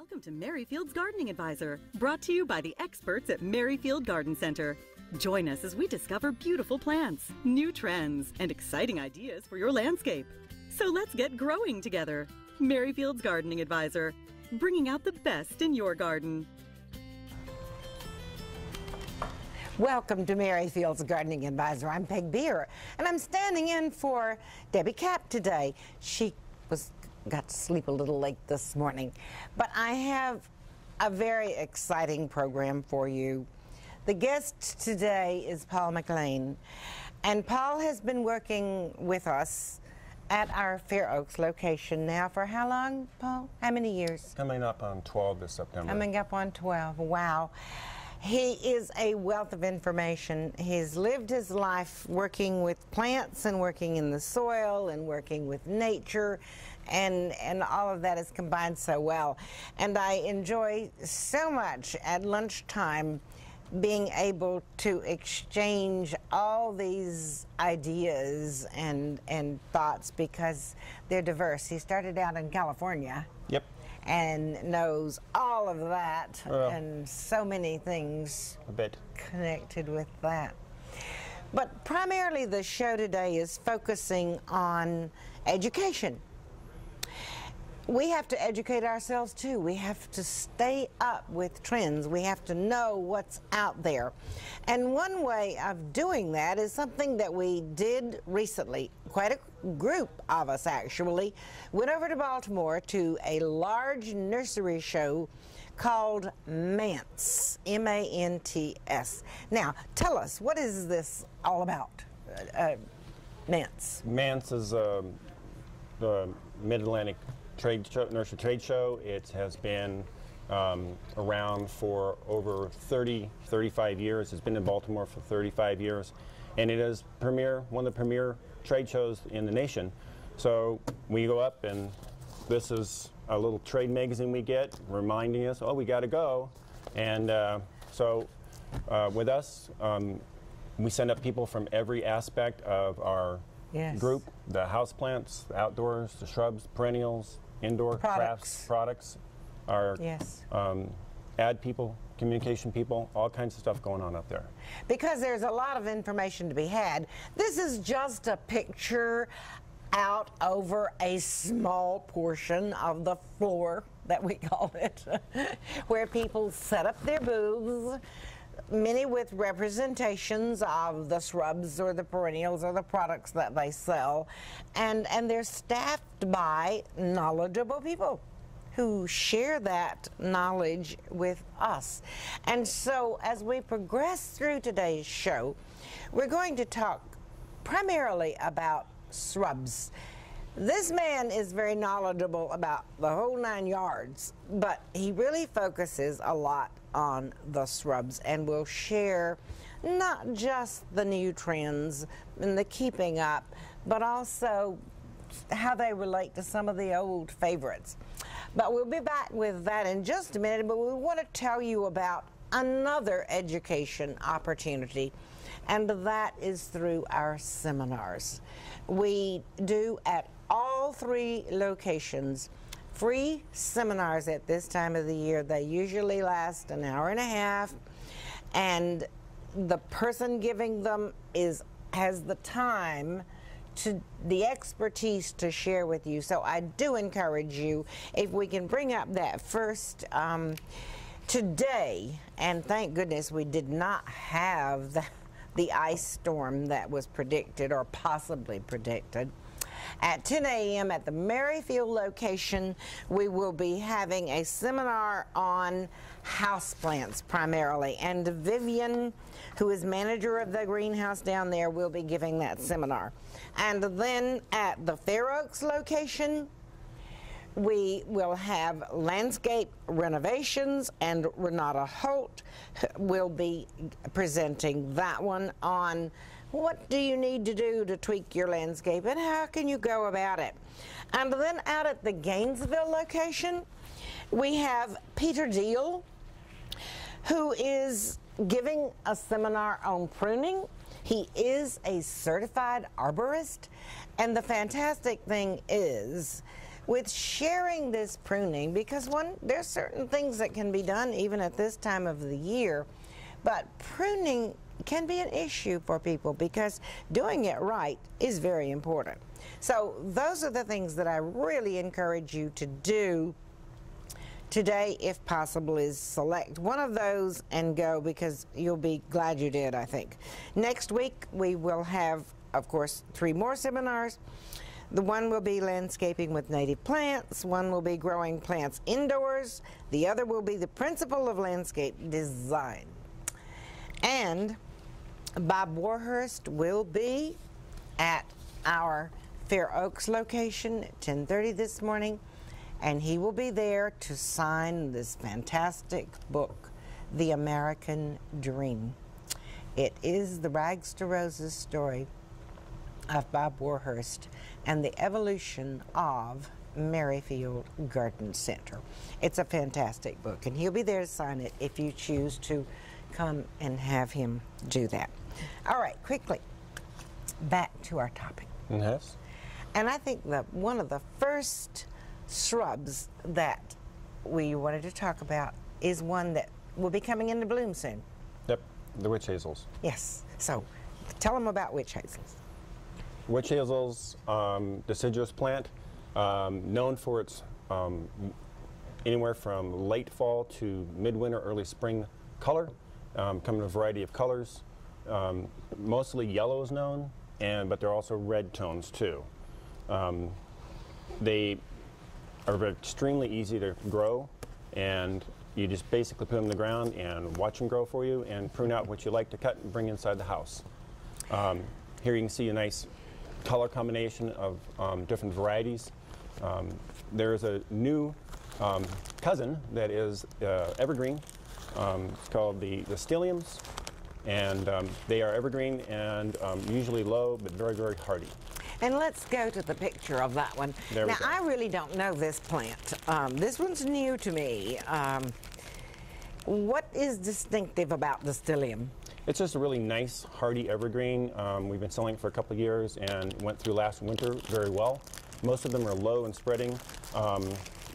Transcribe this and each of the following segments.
Welcome to Merryfield's Gardening Advisor, brought to you by the experts at Merryfield Garden Center. Join us as we discover beautiful plants, new trends, and exciting ideas for your landscape. So let's get growing together. Merryfield's Gardening Advisor, bringing out the best in your garden. Welcome to Merryfield's Gardening Advisor. I'm Peg Beer, and I'm standing in for Debbie Kapp today. She got to sleep a little late this morning, but I have a very exciting program for you. The guest today is Paul McLean, and Paul has been working with us at our Fair Oaks location now for how long, Paul? How many years? Coming up on 12 this September. Coming up on 12, wow. He is a wealth of information. He's lived his life working with plants and working in the soil and working with nature, and all of that is combined so well. And I enjoy so much at lunchtime being able to exchange all these ideas and thoughts because they're diverse. He started out in California. Yep. And knows all of that and so many things connected with that. But primarily the show today is focusing on education. We have to educate ourselves too. We have to stay up with trends. We have to know what's out there. And one way of doing that is something that we did recently. Quite a group of us actually went over to Baltimore to a large nursery show called MANTS, M-A-N-T-S. Now, tell us, what is this all about, MANTS? MANTS is the Mid-Atlantic nursery trade show. It has been around for over 35 years. It's been in Baltimore for 35 years, and it is one of the premier trade shows in the nation. So we go up, and this is a little trade magazine we get reminding us, oh, we got to go. And so with us, we send up people from every aspect of our group: the houseplants, the outdoors, the shrubs, perennials, indoor crafts, products, our ad people, communication people, all kinds of stuff going on up there. Because there's a lot of information to be had. This is just a picture out over a small portion of the floor, that we call it, where people set up their booths, many with representations of the shrubs or the perennials or the products that they sell, and they're staffed by knowledgeable people who share that knowledge with us. And so as we progress through today's show, we're going to talk primarily about shrubs. This man is very knowledgeable about the whole 9 yards, but he really focuses a lot on the shrubs and will share not just the new trends and the keeping up, but also how they relate to some of the old favorites. But we'll be back with that in just a minute, but we want to tell you about another education opportunity, and that is through our seminars. We do at all 3 locations free seminars at this time of the year. They usually last an hour and a half, and the person giving them has the time, the expertise to share with you. So I do encourage you, if we can bring up that first today, and thank goodness we did not have the ice storm that was predicted or possibly predicted. At 10 a.m. at the Merryfield location, we will be having a seminar on houseplants primarily, and Vivian, who is manager of the greenhouse down there, will be giving that seminar. And then at the Fair Oaks location, we will have landscape renovations, and Renata Holt will be presenting that one on what do you need to do to tweak your landscape and how can you go about it. And then out at the Gainesville location, we have Peter Deal, who is giving a seminar on pruning. He is a certified arborist, and the fantastic thing is with sharing this pruning, because there's certain things that can be done even at this time of the year, but pruning can be an issue for people because doing it right is very important. So those are the things that I really encourage you to do today, if possible, is select one of those and go, because you'll be glad you did, I think. Next week, we will have, of course, 3 more seminars. The one will be landscaping with native plants. One will be growing plants indoors. The other will be the principle of landscape design. And Bob Warhurst will be at our Fair Oaks location at 10:30 this morning. And he will be there to sign this fantastic book, The American Dream. It is the rags to roses story of Bob Warhurst and the evolution of Merrifield Garden Center. It's a fantastic book, and he'll be there to sign it if you choose to come and have him do that. All right, quickly, back to our topic. Yes. And I think that one of the first shrubs that we wanted to talk about is one that will be coming into bloom soon. Yep, the witch hazels. Yes, so tell them about witch hazels. Witch hazels, deciduous plant, known for its anywhere from late fall to midwinter, early spring color, come in a variety of colors. Mostly yellow is known, but there are also red tones too. They are extremely easy to grow, and you just basically put them in the ground and watch them grow for you and prune out what you like to cut and bring inside the house. Here you can see a nice color combination of different varieties. There's a new cousin that is evergreen. It's called the styliums, and they are evergreen and usually low but very, very hardy. And let's go to the picture of that one. There we now, go. I really don't know this plant. This one's new to me. What is distinctive about the stylium? It's just a really nice, hardy evergreen. We've been selling it for a couple of years and went through last winter very well. Most of them are low and spreading.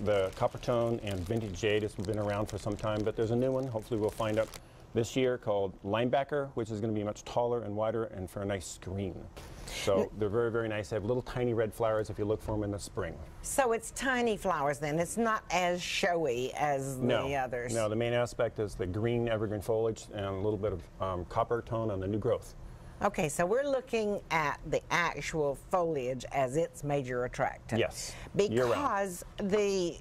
The copper tone and vintage jade has been around for some time, but there's a new one, hopefully we'll find out this year, called linebacker, which is going to be much taller and wider and for a nice screen. So they're very, very nice. They have little tiny red flowers if you look for them in the spring. So it's tiny flowers then. It's not as showy as the others. No, the main aspect is the green evergreen foliage and a little bit of copper tone on the new growth. Okay, so we're looking at the actual foliage as its major attractant. Yes, because the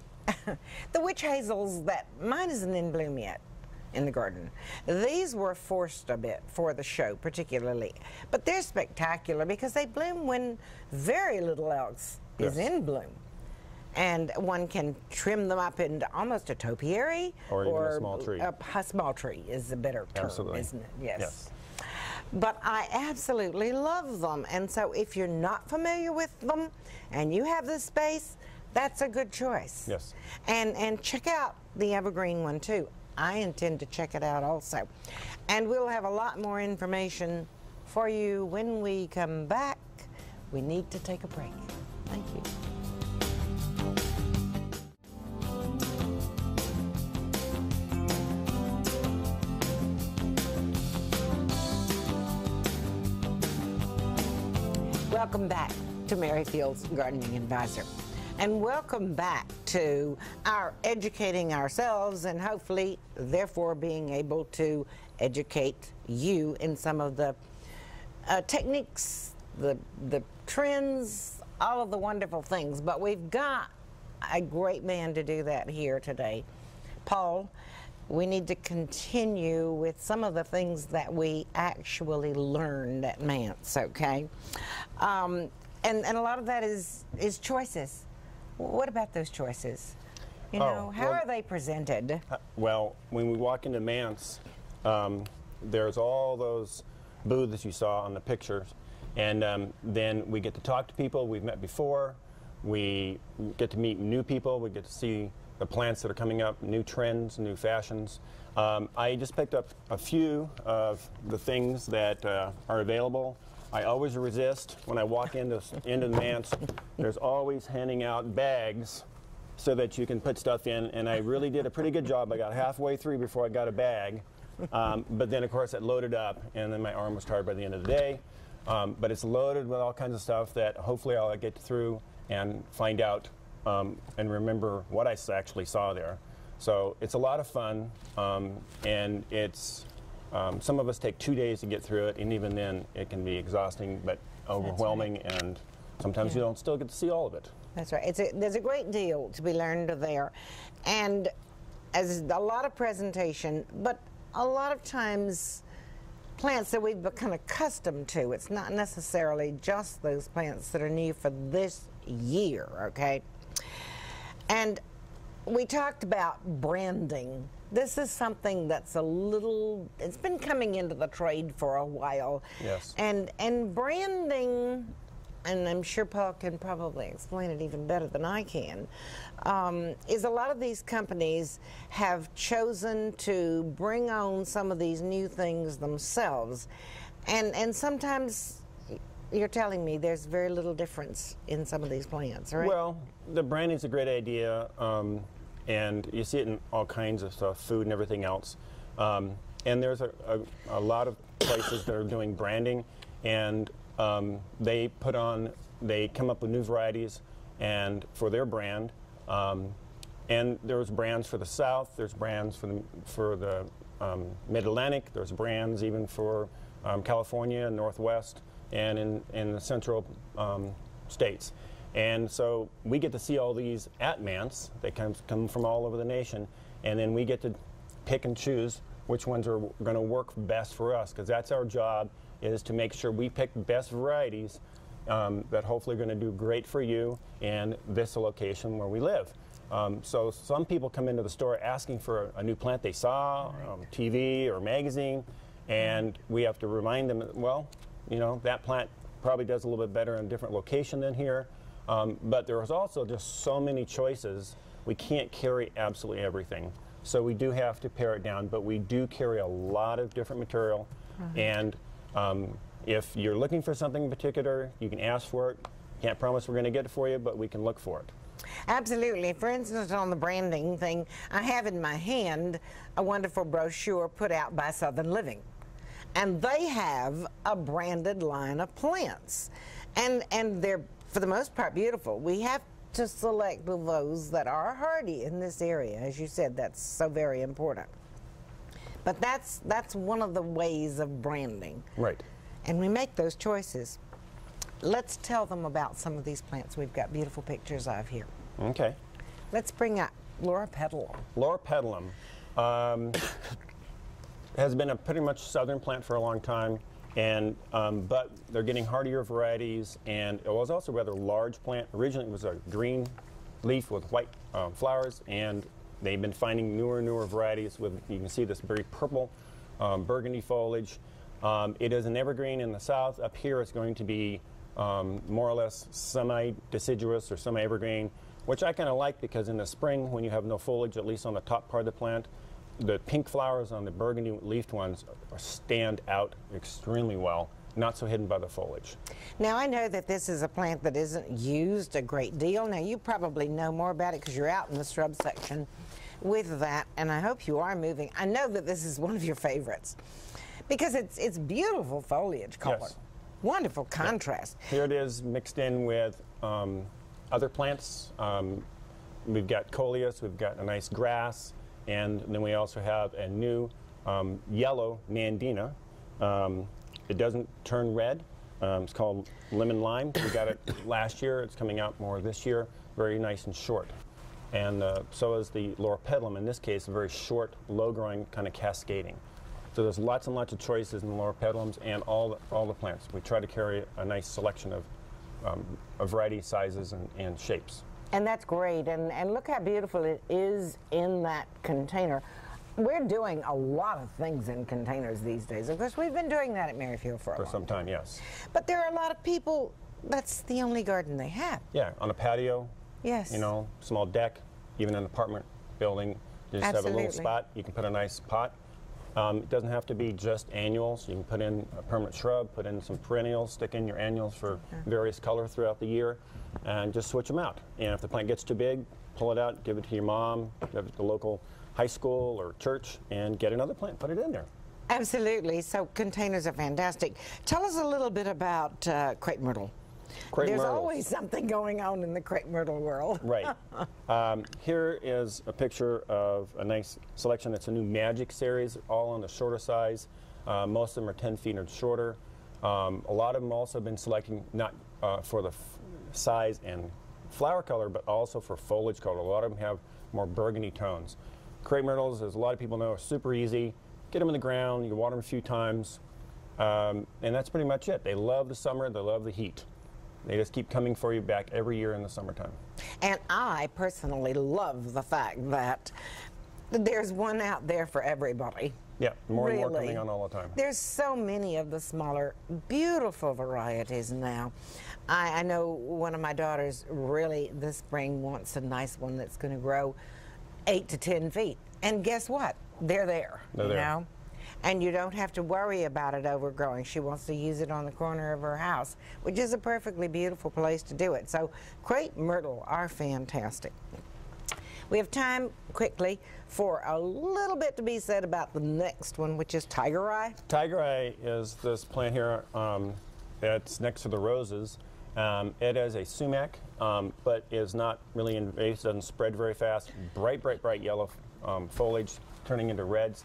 witch hazels, mine isn't in bloom yet in the garden. These were forced a bit for the show particularly, but they're spectacular because they bloom when very little else is in bloom. And one can trim them up into almost a topiary, or even a small tree. A small tree is a better term, Absolutely. Isn't it? Yes. But I absolutely love them, and so if you're not familiar with them and you have the space, that's a good choice. Yes. And check out the evergreen one too. I intend to check it out also. And we'll have a lot more information for you when we come back. We need to take a break. Thank you. Welcome back to Merrifield's Gardening Advisor. And welcome back to our educating ourselves and hopefully, therefore, being able to educate you in some of the techniques, the trends, all of the wonderful things. But we've got a great man to do that here today. Paul, we need to continue with some of the things that we actually learned at Mance, okay? And a lot of that is choices. What about those choices? You know, how are they presented? Well, when we walk into Mance, there's all those booths you saw on the pictures, and then we get to talk to people we've met before. We get to meet new people. We get to see the plants that are coming up, new trends, new fashions. I just picked up a few of the things that are available. I always resist when I walk into the manse. There's always handing out bags so that you can put stuff in, and I really did a pretty good job. I got halfway through before I got a bag, but then of course it loaded up, and then my arm was tired by the end of the day. But it's loaded with all kinds of stuff that hopefully I'll get through and find out and remember what I actually saw there. So it's a lot of fun, and it's some of us take 2 days to get through it, and even then it can be exhausting but overwhelming, and sometimes you don't still get to see all of it. That's right. There's a great deal to be learned there, and as a lot of presentation, but a lot of times plants that we've become accustomed to. It's not necessarily just those plants that are new for this year, okay? And we talked about branding. This is something that's it's been coming into the trade for a while. Yes. And branding, and I'm sure Paul can probably explain it even better than I can, is a lot of these companies have chosen to bring on some of these new things themselves. And sometimes you're telling me there's very little difference in some of these plants, right? Well, the branding's a great idea, and you see it in all kinds of stuff, food and everything else. And there's a lot of places that are doing branding, and they come up with new varieties and for their brand. And there's brands for the South, there's brands for the Mid-Atlantic, there's brands even for California, Northwest, and in the central states. And so we get to see all these at manse. They come from all over the nation, and then we get to pick and choose which ones are going to work best for us, because that's our job, is to make sure we pick the best varieties that hopefully are going to do great for you and this location where we live. So some people come into the store asking for a new plant they saw on TV or magazine, and we have to remind them, well, you know, that plant probably does a little bit better in a different location than here. But there is also just so many choices. We can't carry absolutely everything. So we do have to pare it down, but we do carry a lot of different material. And if you're looking for something in particular, you can ask for it. Can't promise we're going to get it for you, but we can look for it. Absolutely. For instance, on the branding thing, I have in my hand a wonderful brochure put out by Southern Living. And they have a branded line of plants. And they're, for the most part, beautiful. We have to select those that are hardy in this area. As you said, that's so very important. But that's one of the ways of branding. Right. And we make those choices. Let's tell them about some of these plants we've got beautiful pictures of here. Okay. Let's bring up Loropetalum. Loropetalum has been a pretty much southern plant for a long time, and but they're getting hardier varieties, and it was also a rather large plant. Originally it was a green leaf with white flowers, and they've been finding newer and newer varieties with, you can see this very purple burgundy foliage. It is an evergreen in the south. Up here it's going to be more or less semi-deciduous or semi-evergreen, which I kind of like, because in the spring when you have no foliage, at least on the top part of the plant, the pink flowers on the burgundy leafed ones stand out extremely well, not so hidden by the foliage. Now I know that this is a plant that isn't used a great deal. Now you probably know more about it because you're out in the shrub section with that, and I hope you are moving. I know that this is one of your favorites because it's beautiful foliage color. Yes. Wonderful contrast. Yeah. Here it is mixed in with other plants. We've got coleus, we've got a nice grass, and then we also have a new yellow nandina. It doesn't turn red. It's called lemon lime. We got it last year. It's coming out more this year. Very nice and short. And so is the Loropetalum. In this case, a very short, low-growing, kind of cascading. So there's lots and lots of choices in the Loropetalums and all the plants. We try to carry a nice selection of a variety of sizes and shapes. And that's great. And look how beautiful it is in that container. We're doing a lot of things in containers these days. Of course, we've been doing that at Merrifield for some time, yes. But there are a lot of people, that's the only garden they have. Yeah, on a patio. Yes. You know, small deck, even an apartment building. You just have a little spot. You can put a nice pot. It doesn't have to be just annuals. You can put in a permanent shrub, put in some perennials, stick in your annuals for various color throughout the year, and just switch them out. And if the plant gets too big, pull it out, give it to your mom, give it to the local high school or church, and get another plant, put it in there. Absolutely. So containers are fantastic. Tell us a little bit about crepe myrtle. There's always something going on in the crepe myrtle world. Right. Here is a picture of a nice selection. It's a new Magic series, all on the shorter size. Most of them are 10 feet or shorter. A lot of them also have been selecting not for the size and flower color, but also for foliage color. A lot of them have more burgundy tones. Crepe myrtles, as a lot of people know, are super easy. Get them in the ground, you water them a few times, and that's pretty much it. They love the summer, they love the heat. They just keep coming for you back every year in the summertime. And I personally love the fact that there's one out there for everybody. Yeah, more and more coming on all the time. There's so many of the smaller, beautiful varieties now. I know one of my daughters really this spring wants a nice one that's going to grow 8 to 10 feet. And guess what? They're there. They're there. And you don't have to worry about it overgrowing. She wants to use it on the corner of her house, which is a perfectly beautiful place to do it. So crepe myrtle are fantastic. We have time quickly for a little bit to be said about the next one, which is tiger eye. Tiger eye is this plant here that's next to the roses. It is a sumac, but is not really invasive, doesn't spread very fast. Bright, bright, bright yellow foliage turning into reds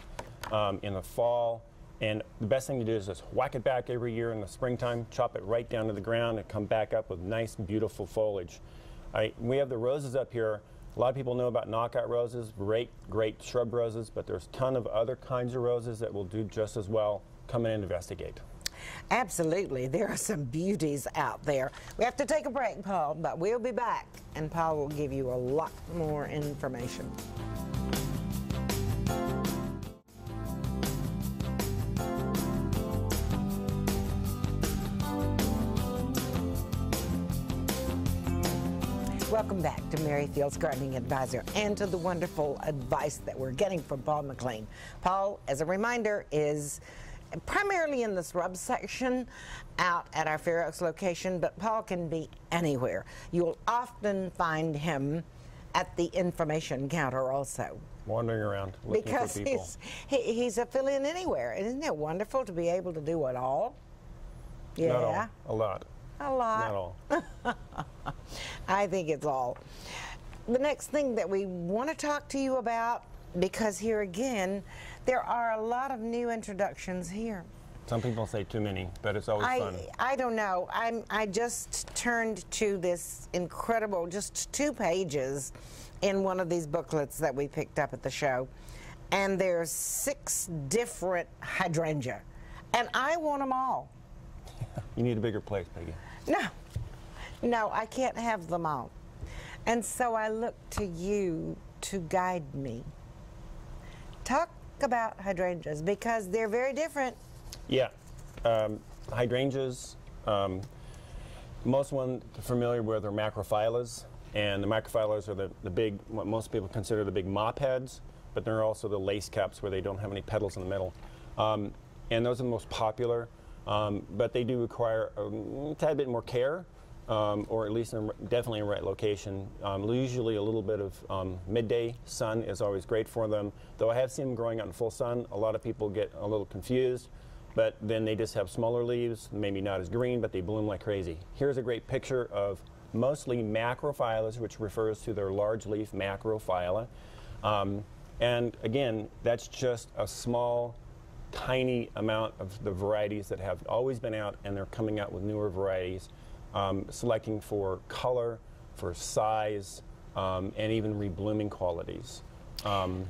in the fall. And the best thing to do is just whack it back every year in the springtime, chop it right down to the ground, and come back up with nice, beautiful foliage. We have the roses up here. A lot of people know about knockout roses, great shrub roses, but there's a ton of other kinds of roses that will do just as well. Come in and investigate. Absolutely. There are some beauties out there. We have to take a break, Paul, but we'll be back, and Paul will give you a lot more information. Welcome back to Merrifield's Gardening Advisor and to the wonderful advice that we're getting from Paul McLean. Paul, as a reminder, is primarily in the shrub section out at our Fair Oaks location, but Paul can be anywhere. You'll often find him at the information counter also. Wandering around looking because for people. He's a fill-in anywhere. Isn't it wonderful to be able to do it all? Yeah. Not all, a lot. A lot. Not all. I think it's all. The next thing that we want to talk to you about, because here again, there are a lot of new introductions here. Some people say too many, but it's always fun. I don't know. I just turned to this incredible, just 2 pages in one of these booklets that we picked up at the show, and there's 6 different hydrangea, and I want them all. You need a bigger place, Peggy. No, I can't have them all. And so I look to you to guide me. Talk about hydrangeas, because they're very different. Yeah. Hydrangeas, most one familiar with are macrophyllus, and the macrophyllus are the big, what most people consider the big mop heads, but they're also the lace caps where they don't have any petals in the middle. And those are the most popular. But they do require a tad bit more care, or at least definitely in the right location. Usually a little bit of midday sun is always great for them. Though I have seen them growing out in full sun, a lot of people get a little confused, but then they just have smaller leaves, maybe not as green, but they bloom like crazy. Here's a great picture of mostly macrophyllus, which refers to their large leaf macrophylla. And again, that's just a small, tiny amount of the varieties that have always been out, and they're coming out with newer varieties, selecting for color, for size, and even reblooming qualities. The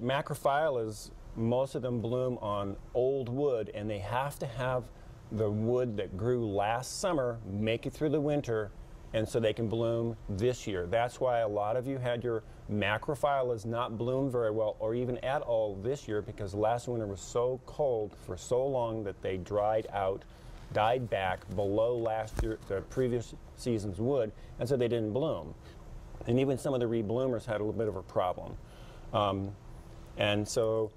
macrophyllas, most of them bloom on old wood, and they have to have the wood that grew last summer make it through the winter, and so they can bloom this year. That's why a lot of you had your macrophyllas not bloom very well or even at all this year, because last winter was so cold for so long that they dried out, died back below the previous season's wood, and so they didn't bloom. And even some of the rebloomers had a little bit of a problem. And so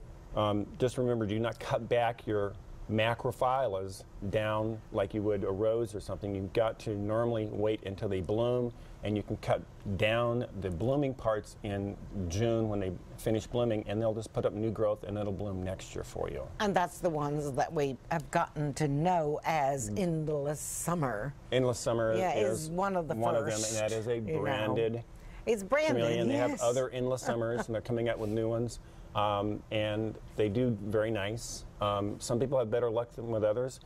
just remember, do not cut back your macrophylla down like you would a rose or something. You've got to normally wait until they bloom, and you can cut down the blooming parts in June when they finish blooming, and they'll just put up new growth, and it'll bloom next year for you. And that's the ones that we have gotten to know as endless summer. Endless summer is one of the one first, of them, and that is a branded. It's branded, chameleon. They yes. have other endless summers, and they're coming out with new ones. And they do very nice. Some people have better luck than with others.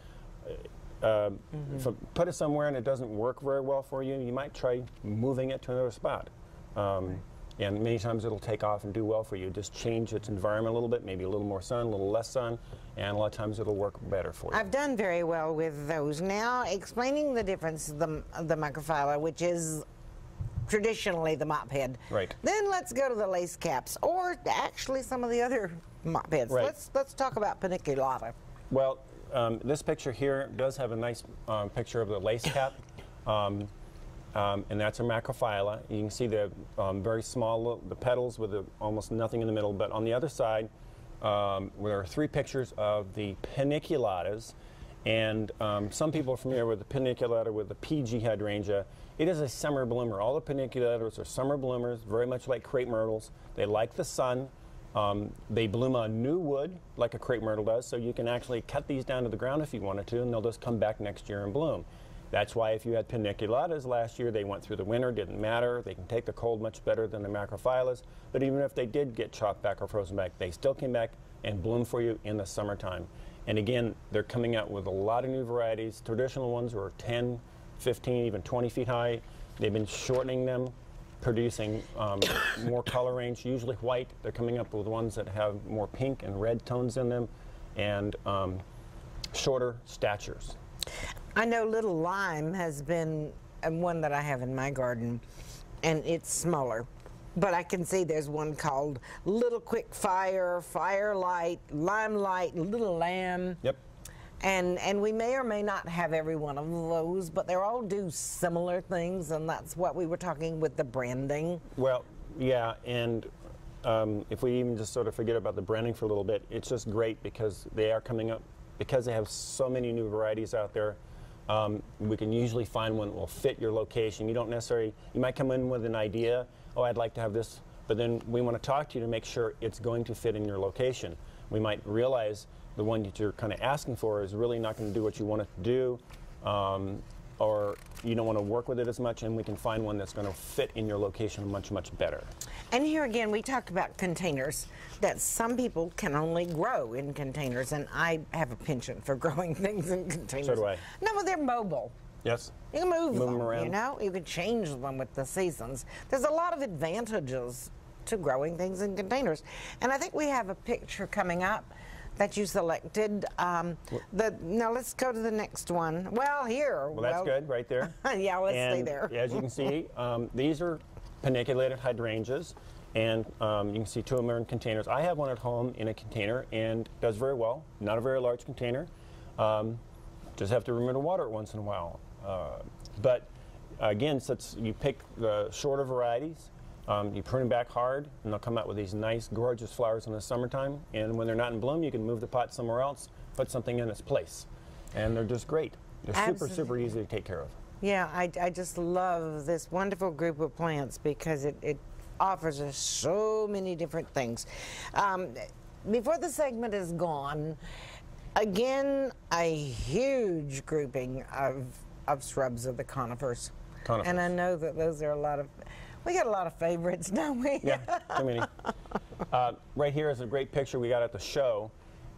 If you put it somewhere and it doesn't work very well for you, you might try moving it to another spot. And many times it'll take off and do well for you. Just change its environment a little bit, maybe a little more sun, a little less sun, and a lot of times it'll work better for you. I've done very well with those. Now, explaining the difference of the macrophylla, which is traditionally the mop head. Right. Then let's go to the lace caps, or actually some of the other mop heads. Right. Let's talk about paniculata. Well, this picture here does have a nice picture of the lace cap, and that's a macrophylla. You can see the very small, the petals with almost nothing in the middle. But on the other side, there are 3 pictures of the paniculatas, and some people are familiar with the paniculata with the PG hydrangea. It is a summer bloomer. All the paniculatas are summer bloomers, very much like crepe myrtles. They like the sun. They bloom on new wood, like a crepe myrtle does, so you can actually cut these down to the ground if you wanted to, and they'll just come back next year and bloom. That's why if you had paniculatas last year, they went through the winter, didn't matter. They can take the cold much better than the macrophyllas, but even if they did get chopped back or frozen back, they still came back and bloom for you in the summertime. And again, they're coming out with a lot of new varieties. Traditional ones were 10, 15, even 20 feet high. They've been shortening them, producing more color range, usually white. They're coming up with ones that have more pink and red tones in them, and shorter statures. I know Little Lime has been one that I have in my garden, and it's smaller. But I can see there's one called Little Quick Fire, Firelight, Limelight, Little Lamb. Yep. And we may or may not have every one of those, but they all do similar things, and that's what we were talking with the branding. Well, yeah, and if we even just sort of forget about the branding for a little bit, it's just great because they are coming up, because they have so many new varieties out there. We can usually find one that will fit your location. You don't necessarily, you might come in with an idea, oh, I'd like to have this, but then we want to talk to you to make sure it's going to fit in your location. We might realize the one that you're kind of asking for is really not going to do what you want it to do, or you don't want to work with it as much, and we can find one that's going to fit in your location much, much better. And here again, we talked about containers, that some people can only grow in containers, and I have a penchant for growing things in containers. So do I. No, but they're mobile. Yes. You can move them around. You know? You can change them with the seasons. There's a lot of advantages to growing things in containers. And I think we have a picture coming up that you selected. Now let's go to the next one. Well, here. Well, that's good right there. Yeah, let's stay And there. as you can see, these are paniculated hydrangeas, and you can see 2 of them are in containers. I have one at home in a container and does very well. Not a very large container. Just have to remember to water it once in a while. But again, since you pick the shorter varieties, you prune them back hard, and they'll come out with these nice, gorgeous flowers in the summertime. And when they're not in bloom, you can move the pot somewhere else, put something in its place. And they're just great. They're Absolutely. super easy to take care of. Yeah, I just love this wonderful group of plants because it offers us so many different things. Before the segment is gone, again, a huge grouping of shrubs of the conifers. Conifers. And I know that those are we got a lot of favorites, don't we? Yeah, too many. Right here is a great picture we got at the show.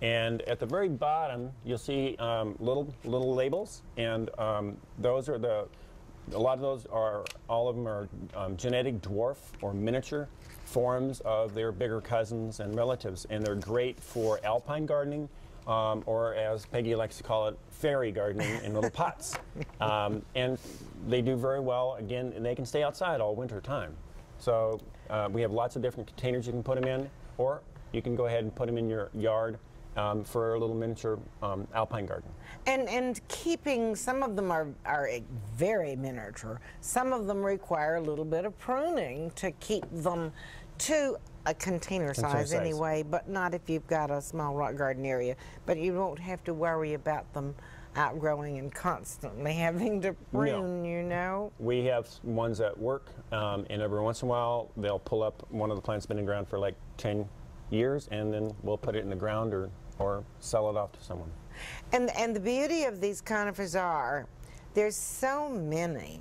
And at the very bottom, you'll see little labels, and those are a lot of those are, all of them are genetic dwarf or miniature forms of their bigger cousins and relatives, and they're great for alpine gardening, or as Peggy likes to call it, fairy gardening in little pots. And they do very well, again, and they can stay outside all winter time. So we have lots of different containers you can put them in, or you can go ahead and put them in your yard for a little miniature alpine garden. And keeping, some of them are very miniature. Some of them require a little bit of pruning to keep them to a container size anyway, but not if you've got a small rock garden area. But you won't have to worry about them outgrowing and constantly having to prune, you know. We have ones that work, and every once in a while they'll pull up one of the plants been in the ground for like 10 years, and then we'll put it in the ground or sell it off to someone. And the beauty of these conifers are, there's so many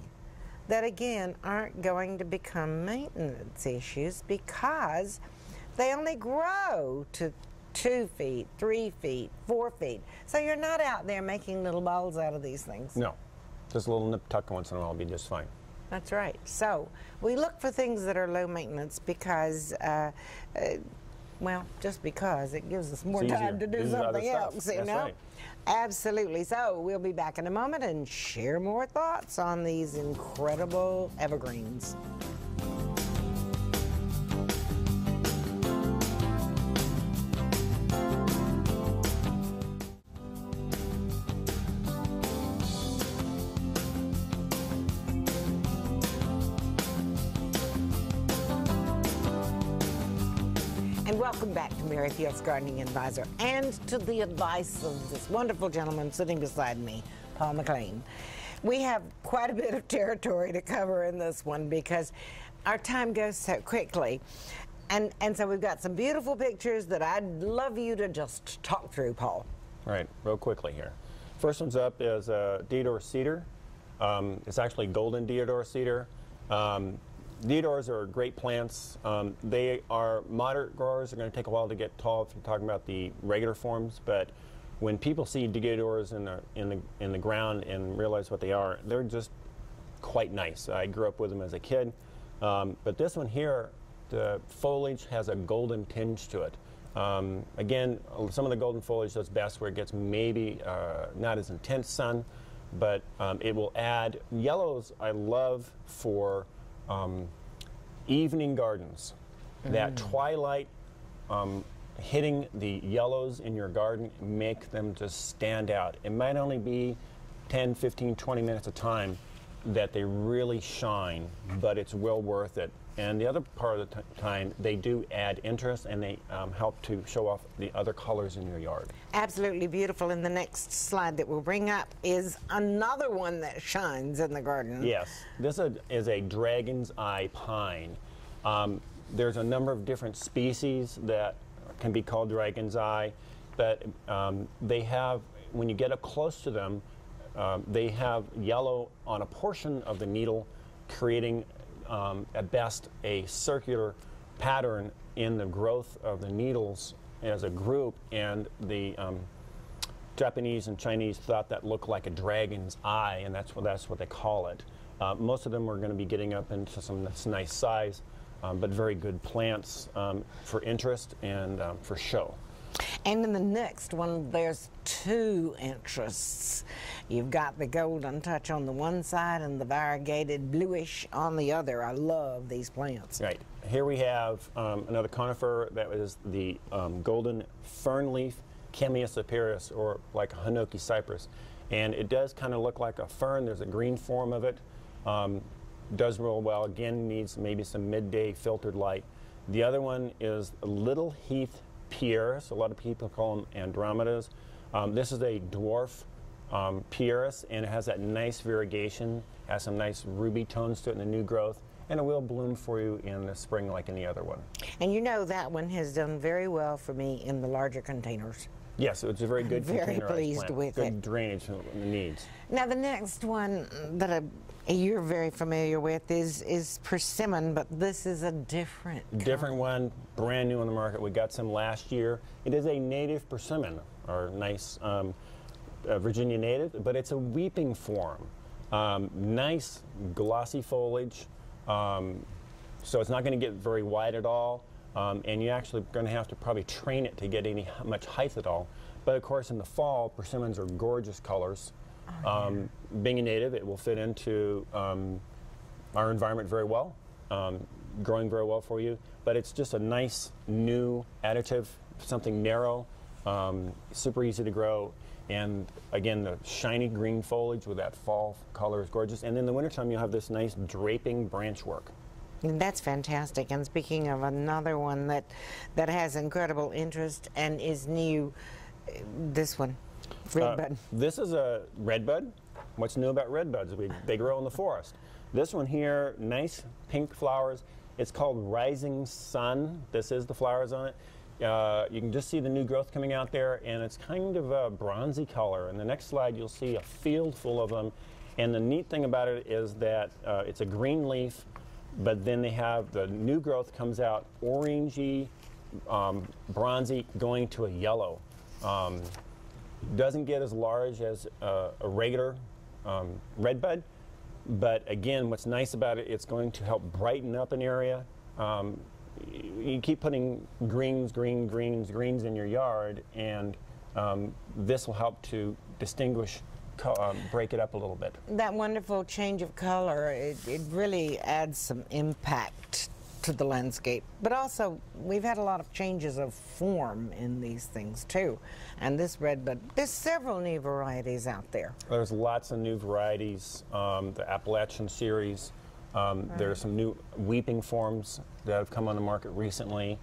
that again aren't going to become maintenance issues because they only grow to 2 feet, 3 feet, 4 feet. So you're not out there making little balls out of these things. No, just a little nip tuck once in a while will be just fine. That's right. So we look for things that are low maintenance because, well, just because it gives us more time to do something else, you know? Right. Absolutely. So we'll be back in a moment and share more thoughts on these incredible evergreens. And welcome back to Mary Field's Gardening Advisor and to the advice of this wonderful gentleman sitting beside me, Paul McLean. We have quite a bit of territory to cover in this one because our time goes so quickly. And so we've got some beautiful pictures that I'd love you to just talk through, Paul. All right, real quickly here. First one's up is Deodar cedar. It's actually golden deodar cedar. Deodars are great plants. They are moderate growers. They're going to take a while to get tall if you're talking about the regular forms, but when people see deodars in the ground and realize what they are, they're just quite nice. I grew up with them as a kid. But this one here, the foliage has a golden tinge to it. Again, some of the golden foliage does best where it gets maybe not as intense sun, but it will add yellows. I love for evening gardens. That twilight hitting the yellows in your garden make them just stand out. It might only be 10, 15, 20 minutes of time that they really shine, but it's well worth it. And the other part of the time, they do add interest and they help to show off the other colors in your yard. Absolutely beautiful. And the next slide that we'll bring up is another one that shines in the garden. Yes, this is a dragon's eye pine. There's a number of different species that can be called dragon's eye, but they have, when you get up close to them, they have yellow on a portion of the needle, creating at best a circular pattern in the growth of the needles as a group, and the Japanese and Chinese thought that looked like a dragon's eye, and that's what they call it. Most of them are going to be getting up into some nice size, but very good plants for interest and for show. And in the next one, there's two interests. You've got the golden touch on the one side and the variegated bluish on the other. I love these plants. Right. Here we have another conifer that is the golden fern leaf Camellia superius, or like a hinoki cypress. And it does kind of look like a fern. There's a green form of it. Does roll well. Again, needs maybe some midday filtered light. The other one is Little Heath Pieris. A lot of people call them Andromedas. This is a dwarf Pieris, and it has that nice variegation, has some nice ruby tones to it in the new growth, and it will bloom for you in the spring like any other one. And you know that one has done very well for me in the larger containers. Yes, it's a very good containerized plant. Very pleased with it. Good drainage needs. Now the next one that you're very familiar with is persimmon, but this is a different one, brand new on the market. We got some last year. It is a native persimmon, or nice Virginia native, but it's a weeping form. Nice glossy foliage, so it's not going to get very wide at all. And you're actually going to have to probably train it to get much height at all. But of course, in the fall, persimmons are gorgeous colors. Being a native, it will fit into our environment very well, growing very well for you. But it's just a nice new additive, something narrow, super easy to grow. And again, the shiny green foliage with that fall color is gorgeous. And in the wintertime, you'll have this nice draping branch work. And that's fantastic. And speaking of another one that has incredible interest and is new, this one, redbud. This is a redbud. What's new about redbuds? They grow in the forest. This one here, nice pink flowers. It's called Rising Sun. This is the flowers on it. You can just see the new growth coming out there, and it's kind of a bronzy color. In the next slide, you'll see a field full of them. And the neat thing about it is that it's a green leaf, but then they have the new growth comes out orangey, bronzy, going to a yellow. Doesn't get as large as a regular redbud, but again, what's nice about it, it's going to help brighten up an area. You keep putting greens in your yard, and this will help to distinguish, break it up a little bit. That wonderful change of color, it really adds some impact to the landscape. But also, we've had a lot of changes of form in these things too. And this redbud, there's several new varieties out there. There's lots of new varieties. The Appalachian series. There are some new weeping forms that have come on the market recently.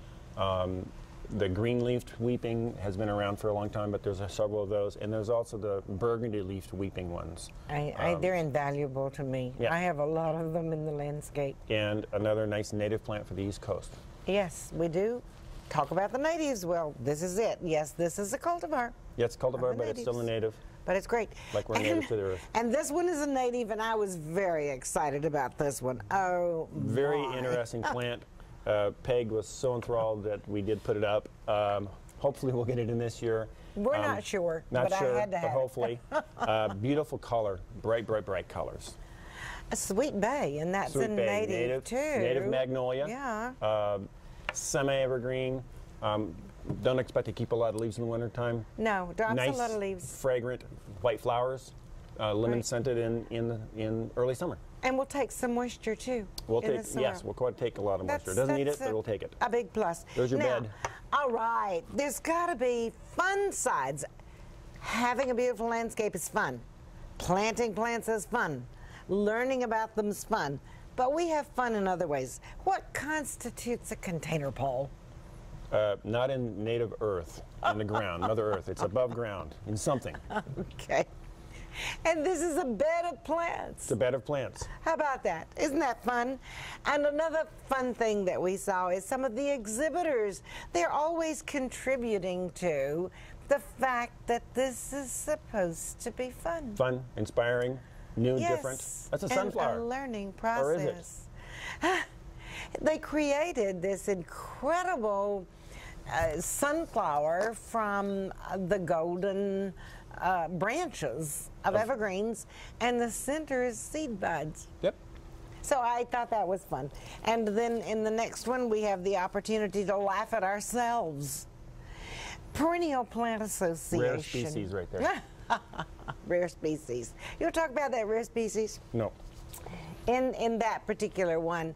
The green-leafed weeping has been around for a long time, but there's several of those. And there's also the burgundy-leafed weeping ones. They're invaluable to me. Yeah. I have a lot of them in the landscape. And another nice native plant for the East Coast. Yes, we do. Talk about the natives. Well, this is it. Yes, this is a cultivar. Yeah, it's a cultivar, but it's still a native. But it's great. Like we're native to the earth. And this one is a native, and I was very excited about this one. Oh, very my. interesting plant. Peg was so enthralled that we did put it up. Hopefully we'll get it in this year. We're not sure, but I had to have hopefully. Beautiful color, bright colors. A sweet bay, and that's Sweet a bay, native too. Native magnolia. Yeah. Semi-evergreen. Don't expect to keep a lot of leaves in the wintertime. No, drops Nice, a lot of leaves. fragrant white flowers, lemon scented in early summer. And we'll take some moisture too. We'll take a lot of moisture. Doesn't need it, but we'll take it. A big plus. There's your now, bed. All right, there's got to be fun sides. Having a beautiful landscape is fun. Planting plants is fun. Learning about them is fun. But we have fun in other ways. What constitutes a container, Paul? Not in native earth, in the ground, Mother Earth. It's above ground, in something. Okay. And this is a bed of plants. It's a bed of plants. How about that? Isn't that fun? And another fun thing that we saw is some of the exhibitors. They're always contributing to the fact that this is supposed to be fun. Fun, inspiring, new, Yes. different. That's a sunflower. And a learning process. Or is it? They created this incredible sunflower from the golden branches of evergreens, and the center is seed buds. Yep. So I thought that was fun. And then in the next one, we have the opportunity to laugh at ourselves. Perennial Plant Association. Rare species right there. Rare species. You'll talk about that rare species? No. In that particular one,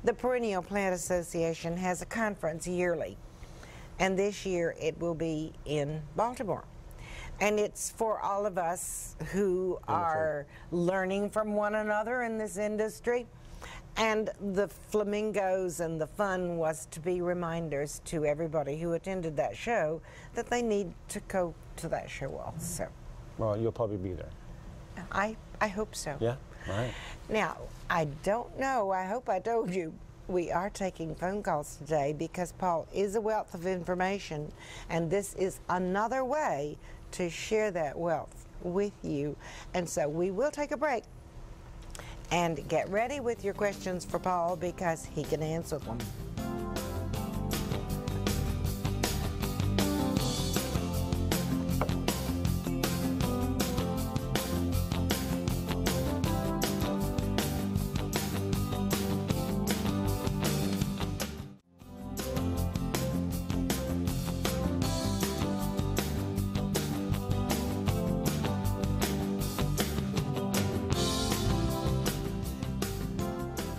the Perennial Plant Association has a conference yearly. And this year it will be in Baltimore. And it's for all of us who are learning from one another in this industry. And the flamingos and the fun was to be reminders to everybody who attended that show that they need to go to that show also. Well, you'll probably be there. I hope so. Yeah? All right. Now, I don't know, I hope I told you, we are taking phone calls today because Paul is a wealth of information, and this is another way to share that wealth with you. And so we will take a break and get ready with your questions for Paul because he can answer them.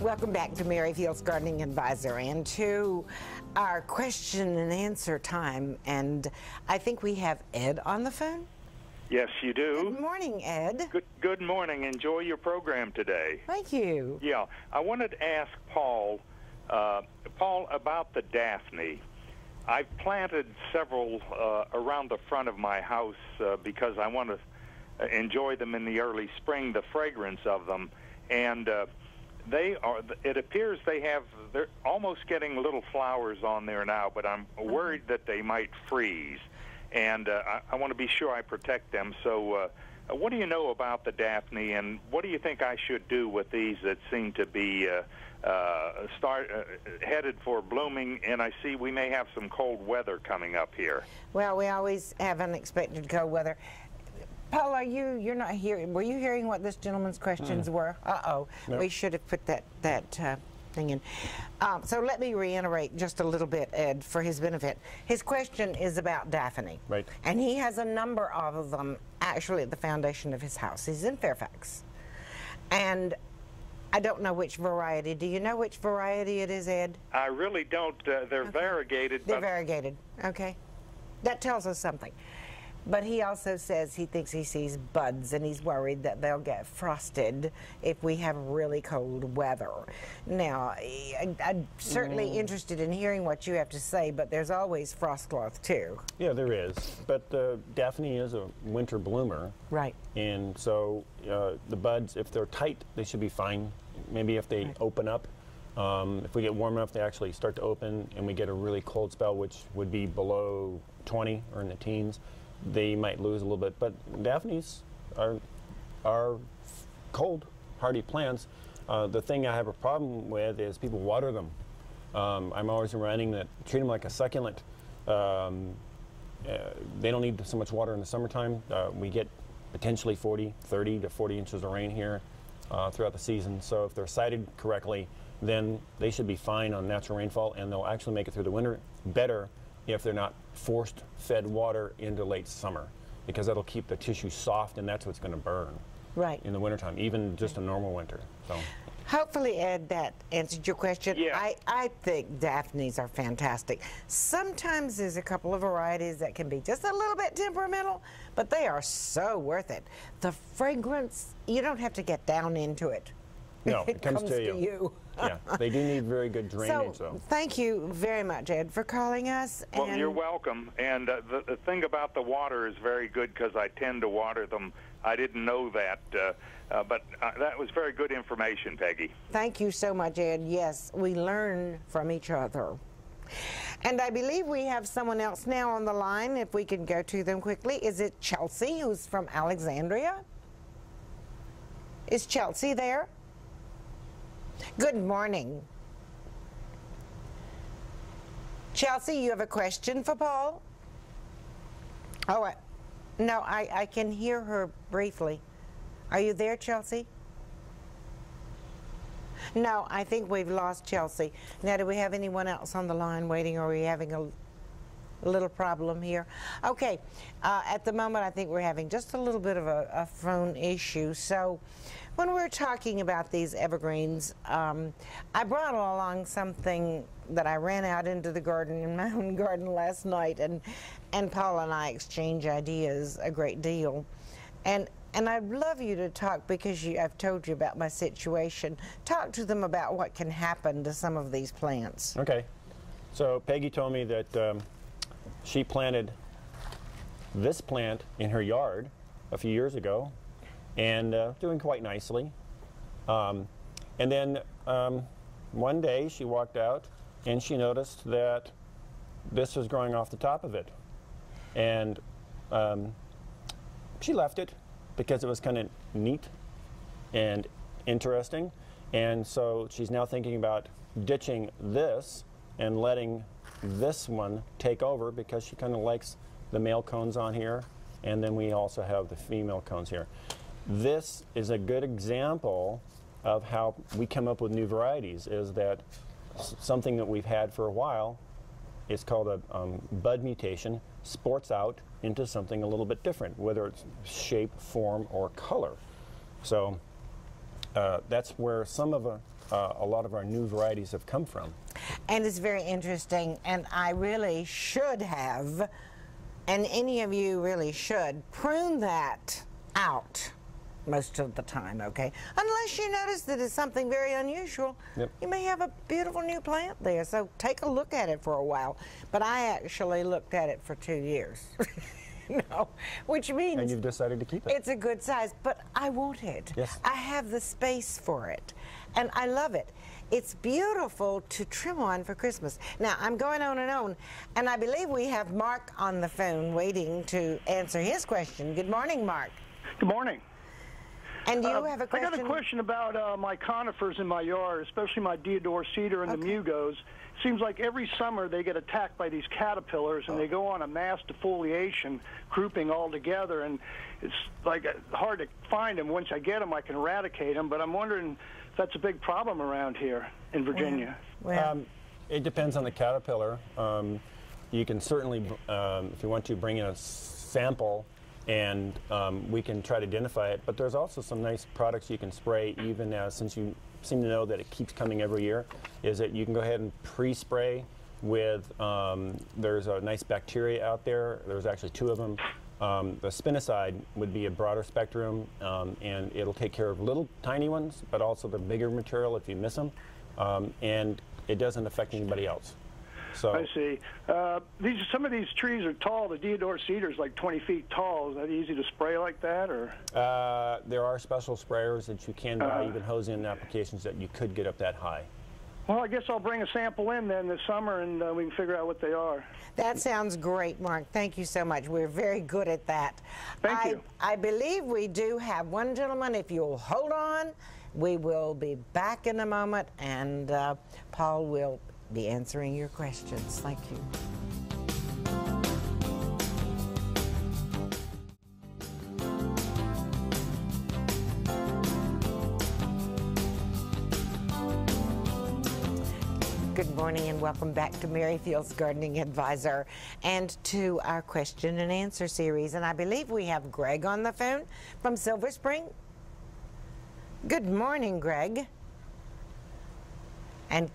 Welcome back to Mary Field's Gardening Advisor and to our question and answer time. And I think we have Ed on the phone. Yes, you do. Good morning, Ed. Good morning. Enjoy your program today. Thank you. Yeah, I wanted to ask Paul, Paul, about the Daphne, I've planted several around the front of my house because I want to enjoy them in the early spring, the fragrance of them. And it appears they're almost getting little flowers on there now, but I'm worried that they might freeze. And I want to be sure I protect them. So what do you know about the Daphne, and what do you think I should do with these that seem to be headed for blooming? And I see we may have some cold weather coming up here. Well, we always have unexpected cold weather. Paul, you're not hearing, were you hearing what this gentleman's questions were? Uh-oh, nope. We should have put that thing in. So let me reiterate just a little bit, Ed, for his benefit. His question is about Daphne. Right. And he has a number of them actually at the foundation of his house. He's in Fairfax. And I don't know which variety. Do you know which variety it is, Ed? I really don't. They're variegated. They're variegated. Okay. That tells us something. But he also says he thinks he sees buds, and he's worried that they'll get frosted if we have really cold weather. Now, I'm certainly interested in hearing what you have to say, but there's always frost cloth, too. Yeah, there is. But Daphne is a winter bloomer. Right. And so the buds, if they're tight, they should be fine. Maybe if they open up, if we get warm enough, they actually start to open, and we get a really cold spell, which would be below 20 or in the teens, they might lose a little bit. But Daphnes are cold, hardy plants. The thing I have a problem with is people water them. I'm always reminding that treat them like a succulent. They don't need so much water in the summertime. We get potentially 30 to 40 inches of rain here throughout the season. So if they're sited correctly, then they should be fine on natural rainfall, and they'll actually make it through the winter better if they're not forced fed water into late summer, because that'll keep the tissue soft, and that's what's going to burn in the wintertime, even just a normal winter. So hopefully, Ed, that answered your question. Yeah. I think Daphnes are fantastic. Sometimes there's a couple of varieties that can be just a little bit temperamental, but they are so worth it. The fragrance, you don't have to get down into it. No, it comes to you. Yeah, they do need very good drainage, though. Thank you very much, Ed, for calling us. Well, you're welcome. And the thing about the water is very good, because I tend to water them. I didn't know that, but that was very good information, Peggy. Thank you so much, Ed. Yes, we learn from each other. And I believe we have someone else now on the line, if we can go to them quickly. Is it Chelsea, who's from Alexandria? Is Chelsea there? Good morning. Chelsea, you have a question for Paul? Oh, no, I can hear her briefly. Are you there, Chelsea? No, I think we've lost Chelsea. Now, do we have anyone else on the line waiting, or are we having a little problem here? Okay, at the moment I think we're having just a little bit of a phone issue. So when we're talking about these evergreens, I brought along something that I ran out into the garden, in my own garden last night, and Paul and I exchange ideas a great deal. And I'd love you to talk, because I've told you about my situation. Talk to them about what can happen to some of these plants. Okay. So Peggy told me that she planted this plant in her yard a few years ago, and doing quite nicely. And then one day she walked out and she noticed that this was growing off the top of it. And she left it because it was kind of neat and interesting. And so she's now thinking about ditching this and letting this one take over, because she kind of likes the male cones on here, and then we also have the female cones here. This is a good example of how we come up with new varieties, is that something that we've had for a while, it's called a bud mutation, sports out into something a little bit different, whether it's shape, form, or color. So that's where some of a lot of our new varieties have come from. And it's very interesting, and I really should have, and any of you really should, prune that out most of the time, okay? Unless you notice that it's something very unusual, Yep. you may have a beautiful new plant there. So take a look at it for a while. But I actually looked at it for 2 years. No, which means... And you've decided to keep it. It's a good size, but I want it. Yes. I have the space for it, and I love it. It's beautiful to trim on for Christmas. Now, I'm going on, and I believe we have Mark on the phone waiting to answer his question. Good morning, Mark. Good morning. And you have a question? I got a question about my conifers in my yard, especially my deodar cedar and the mugos. Seems like every summer they get attacked by these caterpillars, and they go on a mass defoliation, grouping all together, and it's like hard to find them. Once I get them, I can eradicate them, but I'm wondering if that's a big problem around here in Virginia. Well, it depends on the caterpillar. You can certainly, if you want to, bring in a sample, and we can try to identify it. But there's also some nice products you can spray, even as, since you seem to know that it keeps coming every year, is that you can go ahead and pre-spray with, there's a nice bacteria out there. There's actually 2 of them. The spinoside would be a broader spectrum, and it'll take care of little tiny ones, but also the bigger material if you miss them, and it doesn't affect anybody else. So I see. Some of these trees are tall. The deodar cedar is like 20 feet tall. Is that easy to spray like that, or? There are special sprayers that you can buy, even hose-in applications that you could get up that high. Well, I guess I'll bring a sample in then this summer, and we can figure out what they are. that sounds great, Mark. Thank you so much. We're very good at that. Thank you. I believe we do have one gentleman. If you'll hold on, we will be back in a moment, and Paul will be answering your questions. Thank you. Good morning and welcome back to Merrifield's Gardening Advisor and to our question and answer series. And I believe we have Greg on the phone from Silver Spring. Good morning, Greg. And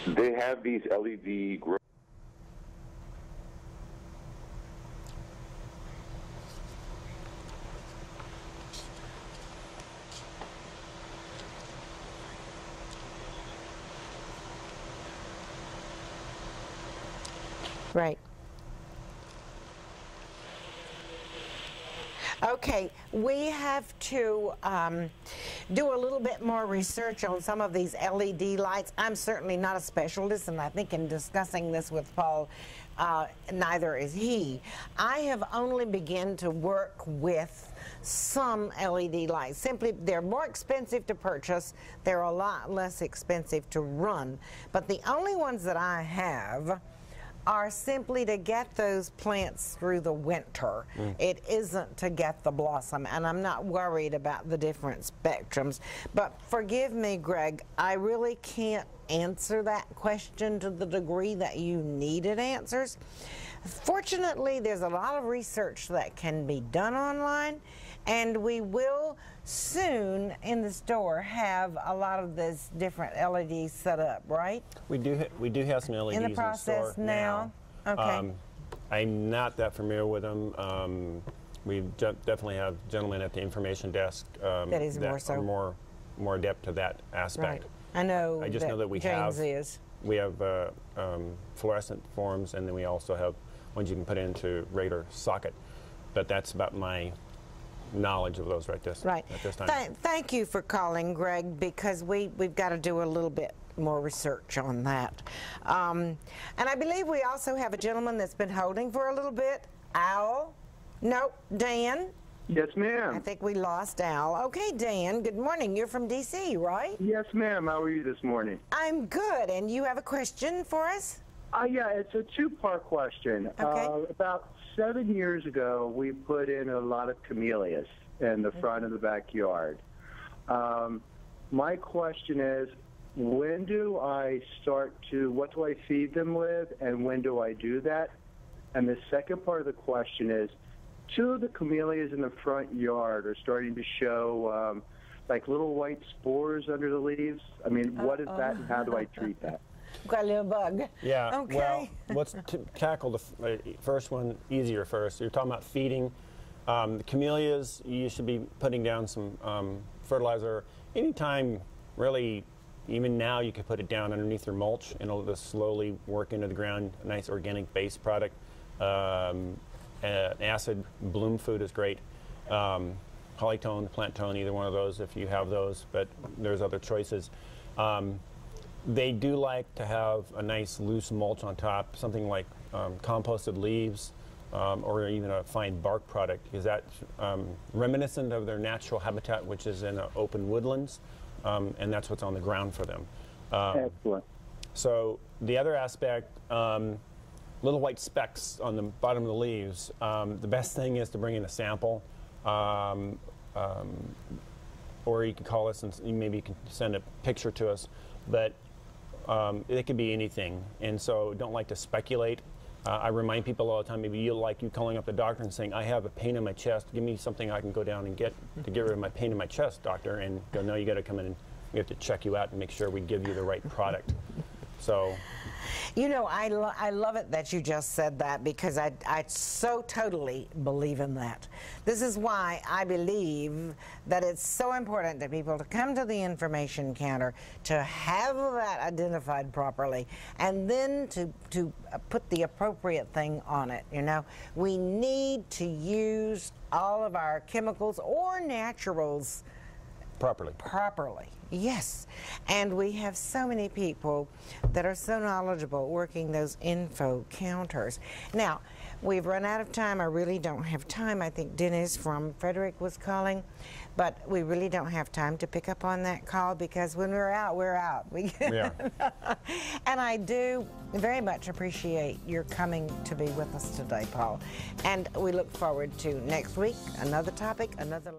they have these LED grow. right. Okay, we have to do a little bit more research on some of these LED lights. I'm certainly not a specialist, and I think in discussing this with Paul, neither is he. I have only begun to work with some LED lights. Simply, they're more expensive to purchase. They're a lot less expensive to run. But the only ones that I have are simply to get those plants through the winter. It isn't to get the blossom, and I'm not worried about the different spectrums. But forgive me, Greg, I really can't answer that question to the degree that you needed answers. Fortunately, there's a lot of research that can be done online, and we will soon in the store have a lot of this different LEDs set up, right? We do have some LEDs In the process store now? Okay. I'm not that familiar with them. We definitely have gentlemen at the information desk That is more so. are more adept to that aspect. Right. I know. I just know that we James have is. we have fluorescent forms, and then we also have ones you can put into regular socket. But that's about my knowledge of those at this time. Thank you for calling, Greg, because we've got to do a little bit more research on that. And I believe we also have a gentleman that's been holding for a little bit. Al? Nope. Dan? Yes, I ma'am. think we lost Al. Okay, Dan, good morning. You're from D.C., right? Yes, ma'am. How are you this morning? I'm good. And you have a question for us? Yeah, it's a two-part question. Okay. About 7 years ago, we put in a lot of camellias in the front of the backyard. My question is, when do I what do I feed them with, and when do I do that? And the second part of the question is, 2 of the camellias in the front yard are starting to show like little white spores under the leaves. I mean, what is that, and how do I treat that? Got a little bug. Yeah. Okay. Well, let's tackle the first one easier first. You're talking about feeding. The camellias, you should be putting down some fertilizer. Anytime, really, even now you could put it down underneath your mulch and it'll just slowly work into the ground. A nice organic base product. Acid bloom food is great. Polytone, plant tone, either one of those if you have those, but there's other choices. They do like to have a nice loose mulch on top, something like composted leaves or even a fine bark product, because that's reminiscent of their natural habitat, which is in open woodlands, and that's what's on the ground for them. Excellent. So the other aspect, little white specks on the bottom of the leaves. The best thing is to bring in a sample, or you can call us and maybe you can send a picture to us. But it could be anything, and so don't like to speculate. I remind people all the time, maybe you calling up the doctor and saying, I have a pain in my chest, give me something I can go down and get to get rid of my pain in my chest, doctor, and go, no, you got to come in and we have to check you out and make sure we give you the right product. So, you know, I love it that you just said that, because I so totally believe in that. This is why I believe that it's so important to people to come to the information counter, to have that identified properly, and then to put the appropriate thing on it. You know, we need to use all of our chemicals or naturals properly. Yes, and we have so many people that are so knowledgeable working those info counters. Now, we've run out of time. I really don't have time. I think Dennis from Frederick was calling, but we really don't have time to pick up on that call, because when we're out, we're out. Yeah. And I do very much appreciate your coming to be with us today, Paul. And we look forward to next week, another topic, another